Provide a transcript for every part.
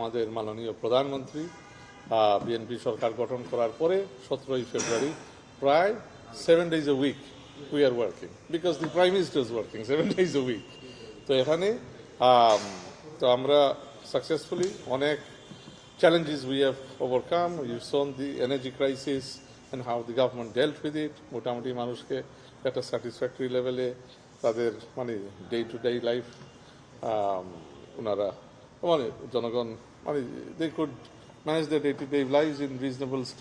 আমাদের মাননীয় প্রধানমন্ত্রী বিএনপি সরকার গঠন করার পরে 17ই ফেব্রুয়ারি প্রায় 7 days a week we are working because the prime minister is working 7 days a week তো এখানে তো আমরা সাকসেসফুলি অনেক challenges we have overcome. You've shown the energy crisis and how the government dealt with it. মোটামুটি মানুষকে একটা satisfactory লেভেলে তাদের মানে ডে টু ডে লাইফ ওনারা মানে জনগণ মানে they could manage their day-to-day lives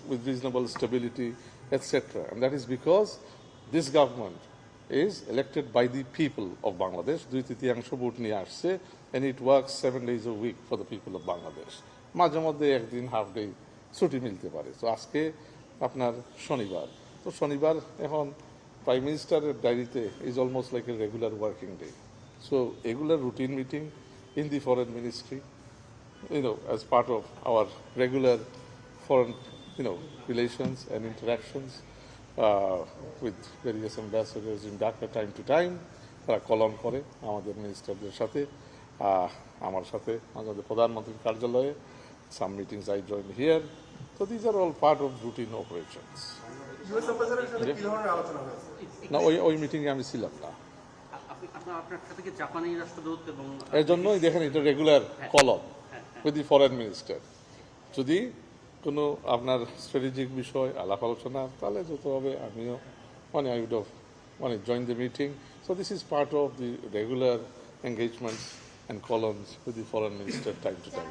with reasonable stability, etc. And that is because this government is elected by the people of Bangladesh. 2/3 vote নিয়ে আসছে and it works 7 days a week for the people of Bangladesh. মাঝে মধ্যে একদিন half day ছুটি মিলতে পারে। তো আজকে আপনার শনিবার, তো শনিবার এখন প্রাইম মিনিস্টারের ডায়েরিতে is almost like a regular working day. So এগুলার routine meeting in the foreign ministry, as part of our regular foreign, relations and interactions with various ambassadors in Dhaka time to time. তারা কলম করে আমাদের মিনিস্টারদের সাথে, আমার সাথে, আমাদের প্রধানমন্ত্রীর কার্যালয়ে। Some meetings I joined here. So these are all part of routine operations. না, ওই মিটিংয়ে আমি ছিলাম না। এর জন্যই দেখেন এটা রেগুলার কলম উইথ দি ফরেন মিনিস্টার। যদি কোনো আপনার স্ট্র্যাটেজিক বিষয় আলাপ আলোচনা তাহলে যত হবে আমিও মানে আই উড মানে join the meeting. So this is part of the regular engagements and columns with the foreign minister time to time.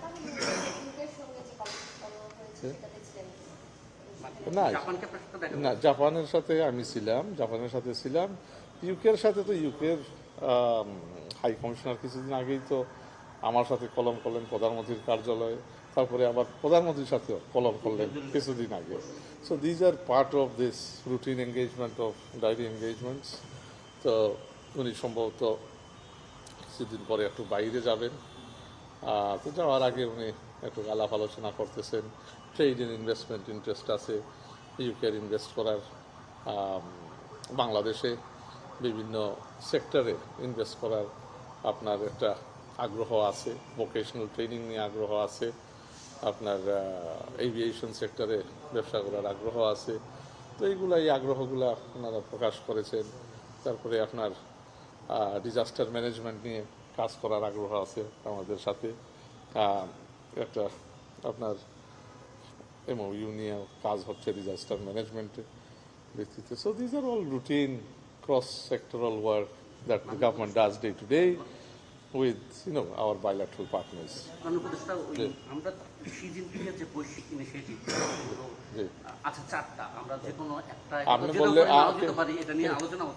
না, জাপানের সাথে আমি ছিলাম, ইউকের সাথে তো ইউকের হাই কমিশনার কিছুদিন আগেই তো আমার সাথে কলম করলেন প্রধানমন্ত্রীর কার্যালয়ে, তারপরে আবার প্রধানমন্ত্রীর সাথেও কলম করলেন কিছুদিন আগে। So these are part of this routine engagement of diary engagements. তো উনি সম্ভবত কিছুদিন পরে একটু বাইরে যাবেন, তো যাওয়ার আগে উনি একটু আলাপ আলোচনা করতেছেন। ট্রেড ইন ইনভেস্টমেন্ট ইন্টারেস্ট আছে ইউকের ইনভেস্ট করার, বাংলাদেশে বিভিন্ন সেক্টরে ইনভেস্ট করার আপনার একটা আগ্রহ আছে, ভোকেশনাল ট্রেনিং নিয়ে আগ্রহ আছে, আপনার এভিয়েশন সেক্টরে ব্যবসা করার আগ্রহ আছে। তো এই আগ্রহগুলা ওনারা প্রকাশ করেছেন। তারপরে আপনার ডিজাস্টার ম্যানেজমেন্ট নিয়ে কাজ করার আগ্রহ আছে আমাদের সাথে, একটা আপনার MOU নিয়ে কাজ হচ্ছে ডিজাস্টার ম্যানেজমেন্টের ভিত্তিতে। So these R all routine cross-sectoral work that the government does day to day with our bilateral partners.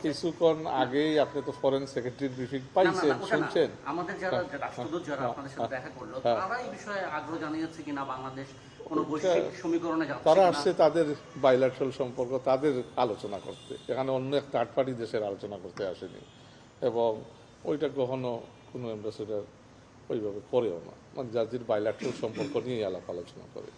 কিছুক্ষণ আগেই আপনি তো ফরেন সেক্রেটারির ব্রিফিং পাইছেন, শুনছেন। আমাদের যারা রাষ্ট্রদূত যারা আপনাদের সাথে দেখা করলো তারা এই বিষয়ে আগ্রহ জানিয়েছে কিনা বাংলাদেশ কোনো বৈশ্বিক সমীকরণে যাচ্ছে, তারা আসছে তাদের বাইলাটারাল সম্পর্ক তাদের আলোচনা করতে, এখানে অন্য এক থার্ড পার্টি দেশের আলোচনা করতে আসেনি, এবং ওইটা কখনো কোনো অ্যাম্বাসেডার ওইভাবে করেও না, মানে যাদের বাইলাটারাল সম্পর্ক নিয়েই আলাপ আলোচনা করে।